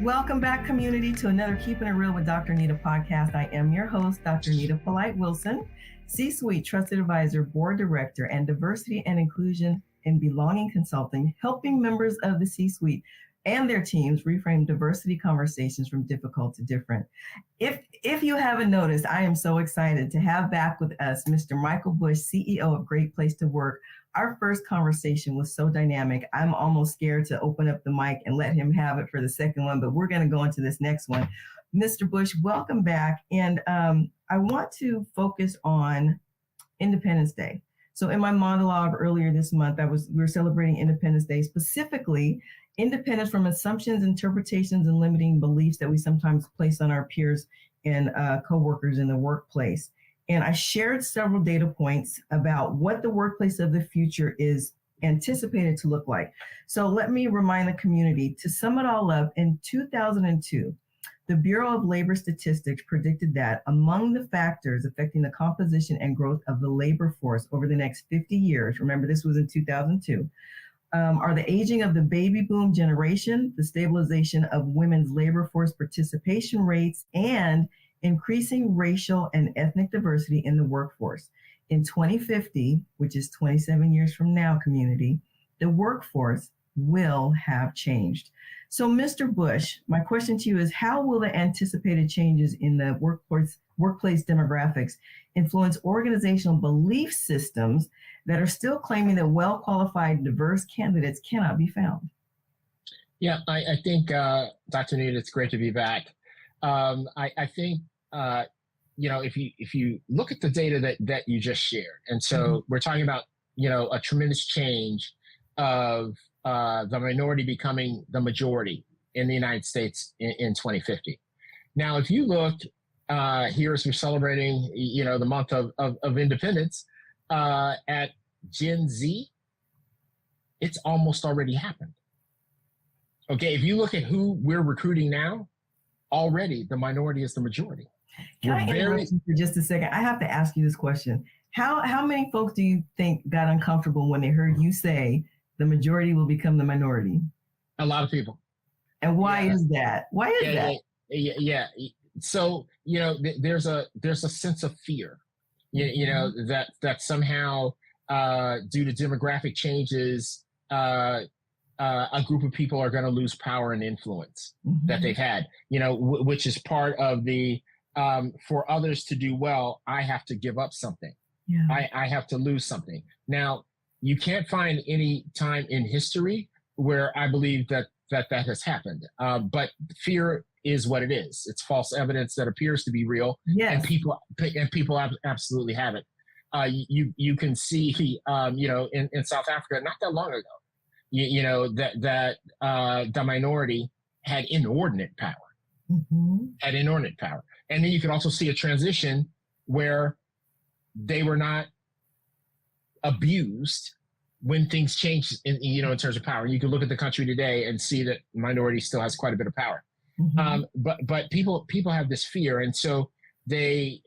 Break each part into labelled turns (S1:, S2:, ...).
S1: Welcome back, community, to another Keeping It Real with Dr. Anita podcast. I am your host, Dr. Anita Polite Wilson, C-Suite Trusted Advisor, Board Director, and Diversity and Inclusion and Belonging Consulting, helping members of the C-Suite and their teams reframe diversity conversations from difficult to different. If you haven't noticed, I am so excited to have back with us Mr. Michael Bush, CEO of Great Place to Work. Our first conversation was so dynamic. I'm almost scared to open up the mic and let him have it for the second one, but we're going to go into this next one. Mr. Bush, welcome back. And I want to focus on Independence Day. So in my monologue earlier this month, we were celebrating Independence Day, specifically independence from assumptions, interpretations, and limiting beliefs that we sometimes place on our peers and coworkers in the workplace. And I shared several data points about what the workplace of the future is anticipated to look like. So let me remind the community, to sum it all up, in 2002, the Bureau of Labor Statistics predicted that among the factors affecting the composition and growth of the labor force over the next 50 years, remember this was in 2002, are the aging of the baby boom generation, the stabilization of women's labor force participation rates, and increasing racial and ethnic diversity in the workforce. In 2050, which is 27 years from now, community, the workforce will have changed. So, Mr. Bush, my question to you is, how will the anticipated changes in the workplace demographics influence organizational belief systems that are still claiming that well-qualified, diverse candidates cannot be found?
S2: Yeah, I think, Dr. Anita, it's great to be back. I think, if you look at the data that you just shared, and so we're talking about, a tremendous change of the minority becoming the majority in the United States in 2050. Now, if you look here as we're celebrating, the month of independence, at Gen Z, it's almost already happened. Okay, if you look at who we're recruiting now, already the minority is the majority.
S1: Can I interrupt you for just a second? I have to ask you this question. How many folks do you think got uncomfortable when they heard you say the majority will become the minority?
S2: A lot of people.
S1: And why is that? Why is that?
S2: Yeah. So, there's a sense of fear, that somehow due to demographic changes, a group of people are going to lose power and influence that they've had, which is part of the, for others to do well, I have to give up something. Yeah. I have to lose something. Now, you can't find any time in history where I believe that has happened. But fear is what it is. It's false evidence that appears to be real. Yes. And people absolutely have it. You can see, in South Africa, not that long ago, that the minority had inordinate power, And then you can also see a transition where they were not abused when things changed in terms of power. You can look at the country today and see that minority still has quite a bit of power. But people have this fear. And so they,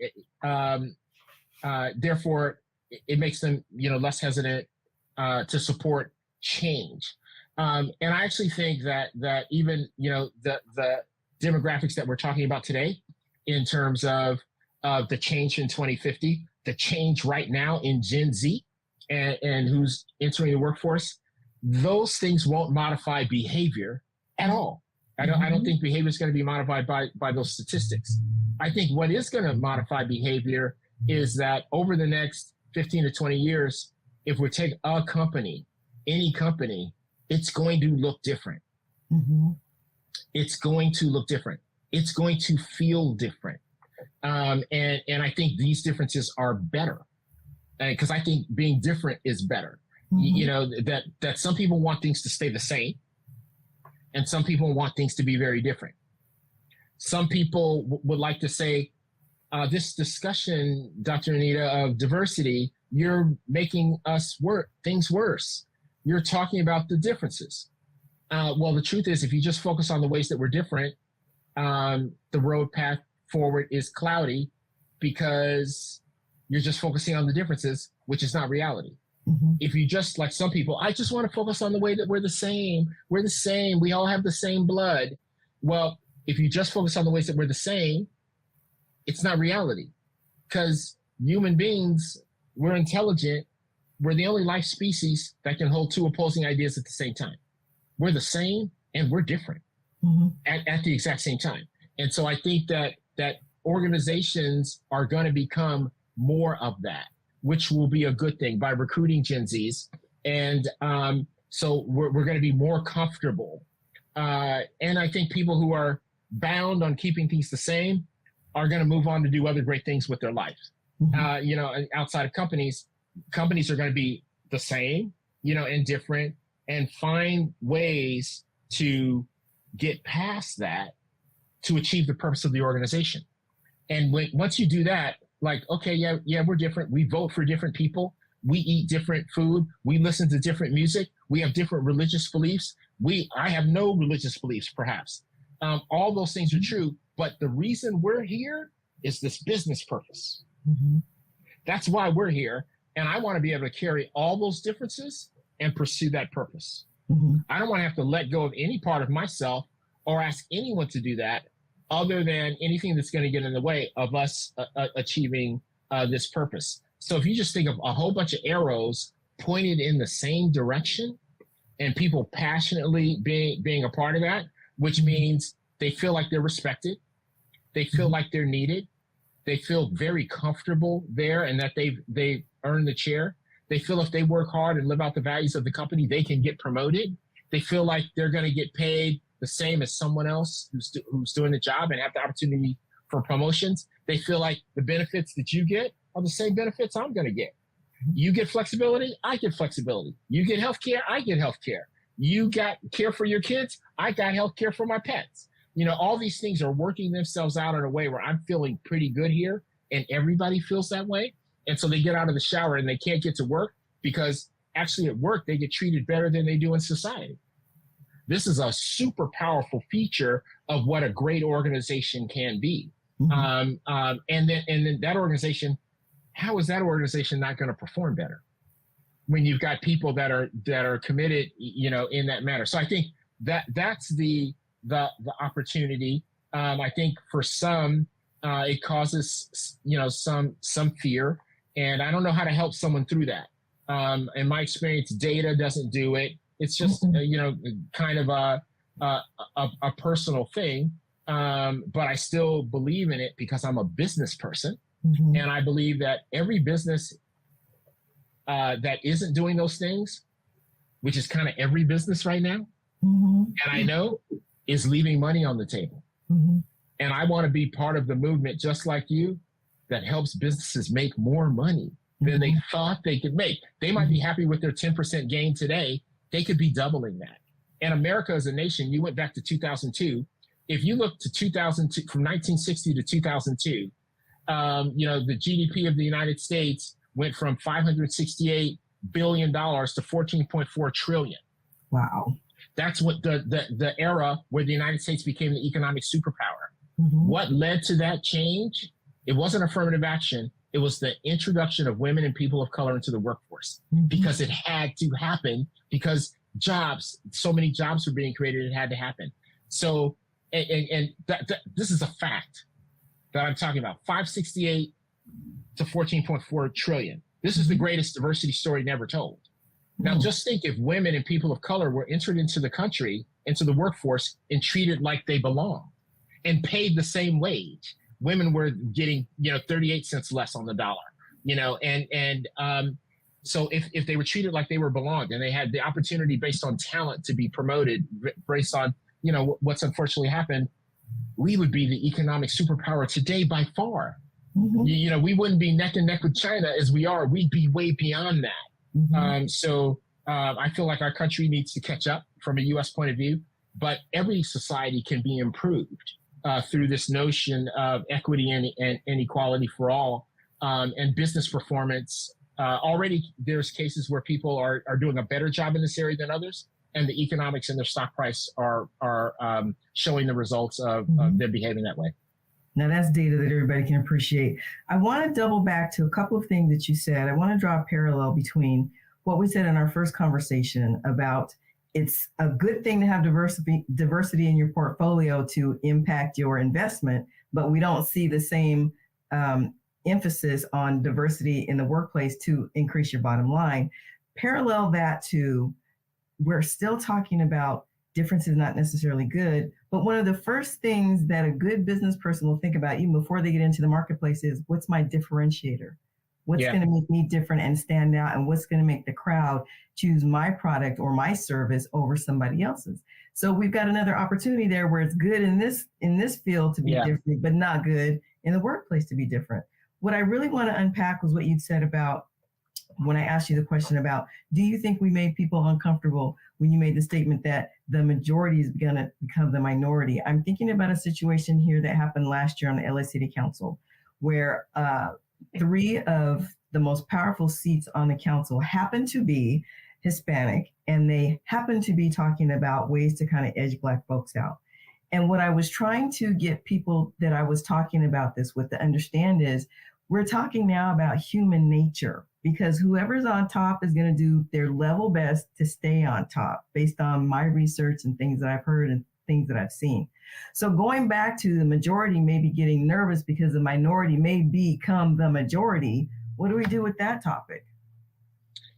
S2: therefore it makes them, less hesitant, to support change. And I actually think that even, the demographics that we're talking about today in terms of the change in 2050, the change right now in Gen Z and who's entering the workforce, those things won't modify behavior at all. I don't think behavior is going to be modified by those statistics. I think what is going to modify behavior is that over the next 15 to 20 years, if we take a company, any company, it's going to look different. It's going to look different. It's going to feel different. And I think these differences are better, because I think being different is better. That some people want things to stay the same, and some people want things to be very different. Some people would like to say, this discussion, Dr. Anita, of diversity, you're making things worse. You're talking about the differences. Well, the truth is, if you just focus on the ways that we're different, the road path forward is cloudy because you're just focusing on the differences, which is not reality. If you just, like some people, I just want to focus on the way that we're the same. We're the same. We all have the same blood. Well, if you just focus on the ways that we're the same, it's not reality, because human beings, we're intelligent. We're the only life species that can hold two opposing ideas at the same time. We're the same and we're different at the exact same time. And so I think that organizations are going to become more of that, which will be a good thing by recruiting Gen Zs. And so we're going to be more comfortable. And I think people who are bound on keeping things the same are going to move on to do other great things with their lives. Outside of companies are going to be the same, and different, and find ways to get past that to achieve the purpose of the organization. And once you do that, like, okay, yeah, we're different. We vote for different people. We eat different food. We listen to different music. We have different religious beliefs. I have no religious beliefs, perhaps. All those things are true. But the reason we're here is this business purpose. That's why we're here. And I want to be able to carry all those differences and pursue that purpose. I don't want to have to let go of any part of myself or ask anyone to do that, other than anything that's going to get in the way of us achieving this purpose. So if you just think of a whole bunch of arrows pointed in the same direction, and people passionately being a part of that, which means they feel like they're respected, they feel like they're needed, they feel very comfortable there, and that they've earned the chair. They feel if they work hard and live out the values of the company, they can get promoted. They feel like they're going to get paid the same as someone else who's doing the job and have the opportunity for promotions. They feel like the benefits that you get are the same benefits I'm going to get. You get flexibility, I get flexibility. You get healthcare, I get healthcare. You got care for your kids, I got healthcare for my pets. All these things are working themselves out in a way where I'm feeling pretty good here, and everybody feels that way. And so they get out of the shower and they can't get to work, because actually at work they get treated better than they do in society. This is a super powerful feature of what a great organization can be. And then that organization, how is that organization not going to perform better when you've got people that are committed, in that manner? So I think that's the opportunity. I think for some, it causes, some fear, and I don't know how to help someone through that. In my experience, data doesn't do it. It's just, kind of a personal thing. But I still believe in it because I'm a business person. And I believe that every business that isn't doing those things, which is kind of every business right now, and I know, is leaving money on the table. And I want to be part of the movement, just like you, that helps businesses make more money than they thought they could make. They might be happy with their 10% gain today. They could be doubling that. And America as a nation, you went back to 2002. If you look to 2002, from 1960 to 2002, the GDP of the United States went from $568 billion to $14.4 trillion.
S1: Wow.
S2: That's what the era where the United States became the economic superpower. What led to that change? It wasn't affirmative action. It was the introduction of women and people of color into the workforce, because it had to happen, because so many jobs were being created. It had to happen. So, and this is a fact that I'm talking about. 568 to 14.4 trillion. This is the greatest diversity story never told. Now, just think if women and people of color were entered into the country, into the workforce, and treated like they belong, and paid the same wage. Women were getting, 38 cents less on the dollar, so if they were treated like they were belonged, and they had the opportunity based on talent to be promoted based on, what's unfortunately happened, we would be the economic superpower today by far. We wouldn't be neck and neck with China as we are. We'd be way beyond that. So I feel like our country needs to catch up from a U.S. point of view, but every society can be improved through this notion of equity and equality for all, and business performance. Already there's cases where people are doing a better job in this area than others, and the economics in their stock price are showing the results of them behaving that way.
S1: Now that's data that everybody can appreciate. I want to double back to a couple of things that you said. I want to draw a parallel between what we said in our first conversation about it's a good thing to have diversity in your portfolio to impact your investment, but we don't see the same emphasis on diversity in the workplace to increase your bottom line. Parallel that to, we're still talking about difference is not necessarily good, but one of the first things that a good business person will think about even before they get into the marketplace is, what's my differentiator? What's going to make me different and stand out, and what's going to make the crowd choose my product or my service over somebody else's? So we've got another opportunity there where it's good in this field to be different, but not good in the workplace to be different. What I really want to unpack was what you'd said about when I asked you the question about, do you think we made people uncomfortable when you made the statement that the majority is going to become the minority? I'm thinking about a situation here that happened last year on the LA City Council, where 3 of the most powerful seats on the council happen to be Hispanic, and they happen to be talking about ways to kind of edge Black folks out. And what I was trying to get people that I was talking about this with to understand is, we're talking now about human nature, because whoever's on top is going to do their level best to stay on top based on my research and things that I've heard and things that I've seen. So going back to the majority maybe getting nervous because the minority may become the majority, what do we do with that topic?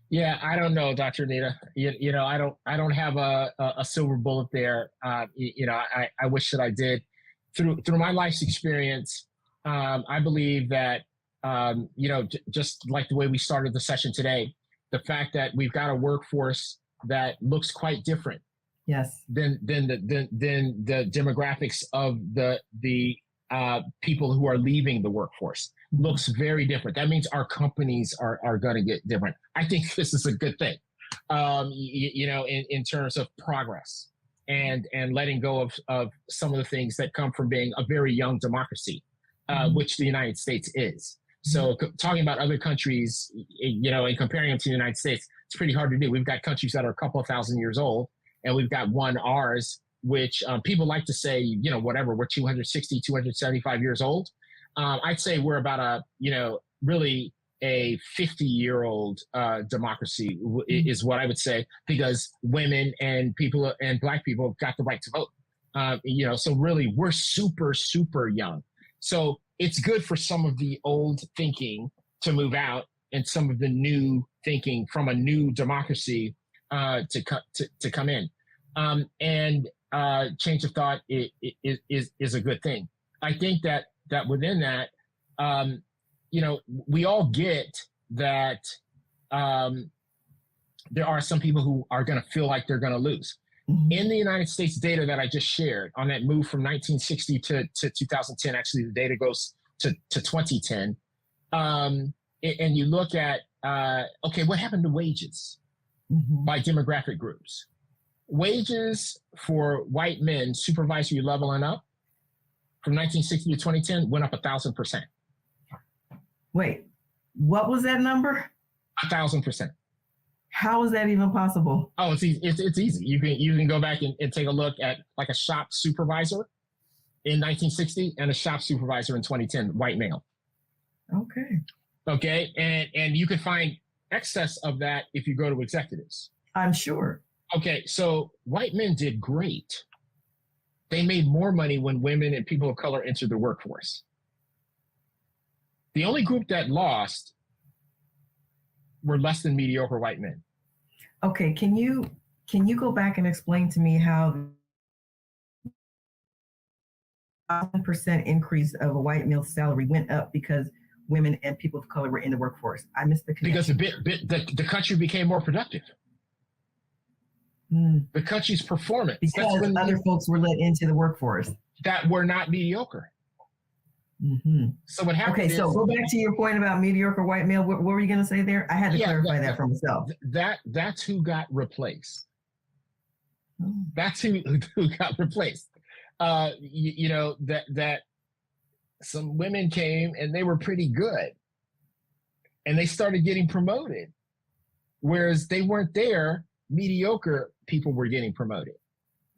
S2: Yeah, I don't know, Dr. Anita. You know, I don't have a silver bullet there. You know, I wish that I did. Through my life's experience, I believe that you know, just like the way we started the session today, the fact that we've got a workforce that looks quite different.
S1: Yes.
S2: Than the demographics of the people who are leaving the workforce. Looks very different. That means our companies are going to get different. I think this is a good thing, you know, in terms of progress and letting go of some of the things that come from being a very young democracy, which the United States is. So talking about other countries, you know, and comparing them to the United States, it's pretty hard to do. We've got countries that are a couple of thousand years old, and we've got one, ours, which people like to say, you know, whatever, we're 260, 275 years old. I'd say we're about a, you know, really a 50-year-old democracy is what I would say, because women and people and Black people have got the right to vote. You know, so really we're super, super young. So it's good for some of the old thinking to move out and some of the new thinking from a new democracy to come in. And change of thought is a good thing. I think that within that, you know, we all get that there are some people who are going to feel like they're going to lose. Mm-hmm. In the United States data that I just shared on that move from 1960 to 2010, actually the data goes to 2010, and you look at, okay, what happened to wages by demographic groups? Wages for white men, supervisory level and up, from 1960 to 2010 went up 1,000%.
S1: Wait, what was that number?
S2: 1,000%.
S1: How is that even possible?
S2: Oh, it's easy. It's easy. You can go back and take a look at like a shop supervisor in 1960 and a shop supervisor in 2010, white male. Okay, and you can find excess of that if you go to executives.
S1: I'm sure.
S2: Okay, so white men did great. They made more money when women and people of color entered the workforce. The only group that lost were less than mediocre white men.
S1: Okay, can you go back and explain to me how 1,000% increase of a white male salary went up because women and people of color were in the workforce? I missed the connection.
S2: Because the country became more productive. The country's performance.
S1: Because other folks were let into the workforce.
S2: That were not mediocre. So what happened?
S1: Okay, so go back to your point about mediocre white male. What were you going to say there? I had to clarify that for myself.
S2: That's who got replaced. That's who got replaced. You know, that some women came and they were pretty good, and they started getting promoted, whereas they weren't there. Mediocre people were getting promoted.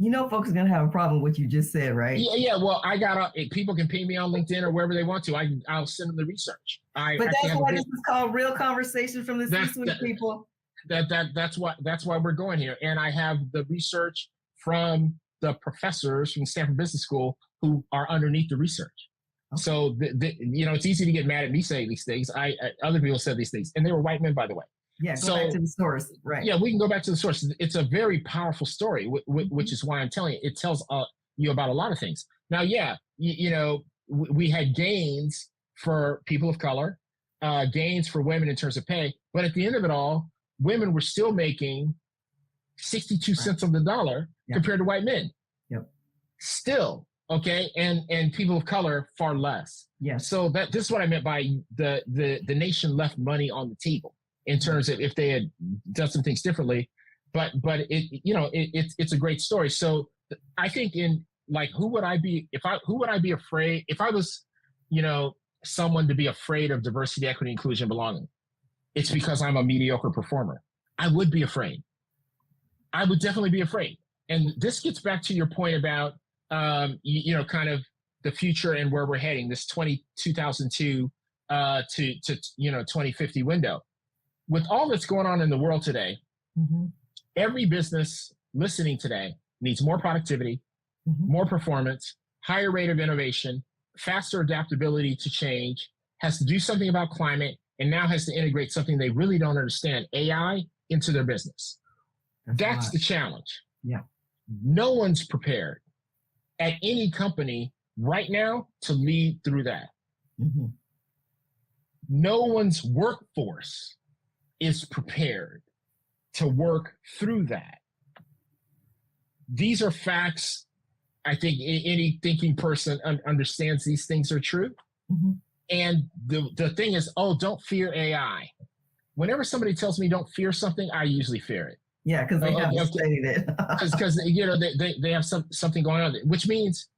S1: You know, folks are going to have a problem with what you just said, right?
S2: Yeah. Well, people can ping me on LinkedIn or wherever they want to. I'll send them the research.
S1: But that's why this is called Real Conversation from the C-Suite people.
S2: That's why we're going here. And I have the research from the professors from Stanford Business School who are underneath the research. Okay. So it's easy to get mad at me saying these things. Other people said these things, and they were white men, by the way.
S1: Yeah, go back to the source, right?
S2: Yeah, we can go back to the source. It's a very powerful story, which is why I'm telling you. It tells you about a lot of things. Now, yeah, we had gains for people of color, gains for women in terms of pay, but at the end of it all, women were still making 62 cents on the dollar compared to white men.
S1: Yep.
S2: Still, okay, and people of color far less.
S1: Yes.
S2: So this is what I meant by the nation left money on the table in terms of if they had done some things differently, but it's a great story. So I think who would I be afraid if I was, someone to be afraid of diversity, equity, inclusion, belonging? It's because I'm a mediocre performer. I would be afraid. I would definitely be afraid. And this gets back to your point about, kind of the future and where we're heading, this 2002 to 2050 window. With all that's going on in the world today, every business listening today needs more productivity, more performance, higher rate of innovation, faster adaptability to change, has to do something about climate, and now has to integrate something they really don't understand, AI, into their business. That's the challenge.
S1: Yeah.
S2: No one's prepared at any company right now to lead through that. No one's workforce is prepared to work through that. These are facts. I think any thinking person understands these things are true. And the thing is, don't fear AI. Whenever somebody tells me don't fear something, I usually fear it.
S1: Yeah, because they haven't studied it.
S2: Because they have something going on, which means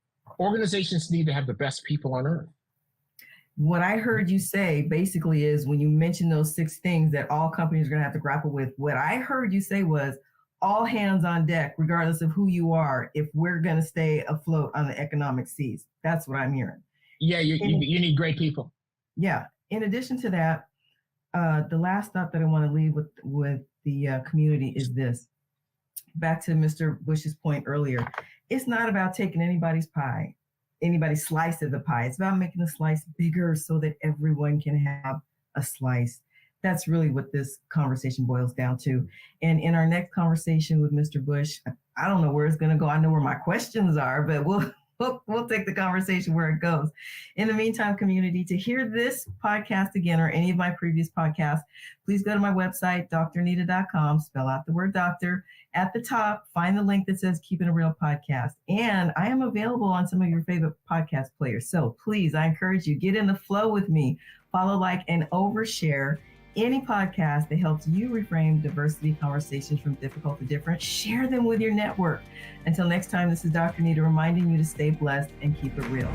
S2: organizations need to have the best people on earth.
S1: What I heard you say basically is when you mentioned those 6 things that all companies are going to have to grapple with, what I heard you say was all hands on deck, regardless of who you are, if we're going to stay afloat on the economic seas. That's what I'm hearing.
S2: Yeah, you need great people.
S1: Yeah. In addition to that, the last thought that I want to leave with the community is this. Back to Mr. Bush's point earlier, it's not about taking anybody's pie, anybody's slice of the pie. It's about making the slice bigger so that everyone can have a slice. That's really what this conversation boils down to. And in our next conversation with Mr. Bush, I don't know where it's going to go. I know where my questions are, but we'll take the conversation where it goes. In the meantime, community, to hear this podcast again or any of my previous podcasts, please go to my website, drnita.com, spell out the word doctor. At the top, find the link that says Keeping It Real Podcast. And I am available on some of your favorite podcast players. So please, I encourage you, get in the flow with me, follow, like, and overshare any podcast that helps you reframe diversity conversations from difficult to different. Share them with your network. Until next time, this is Dr. Anita reminding you to stay blessed and keep it real.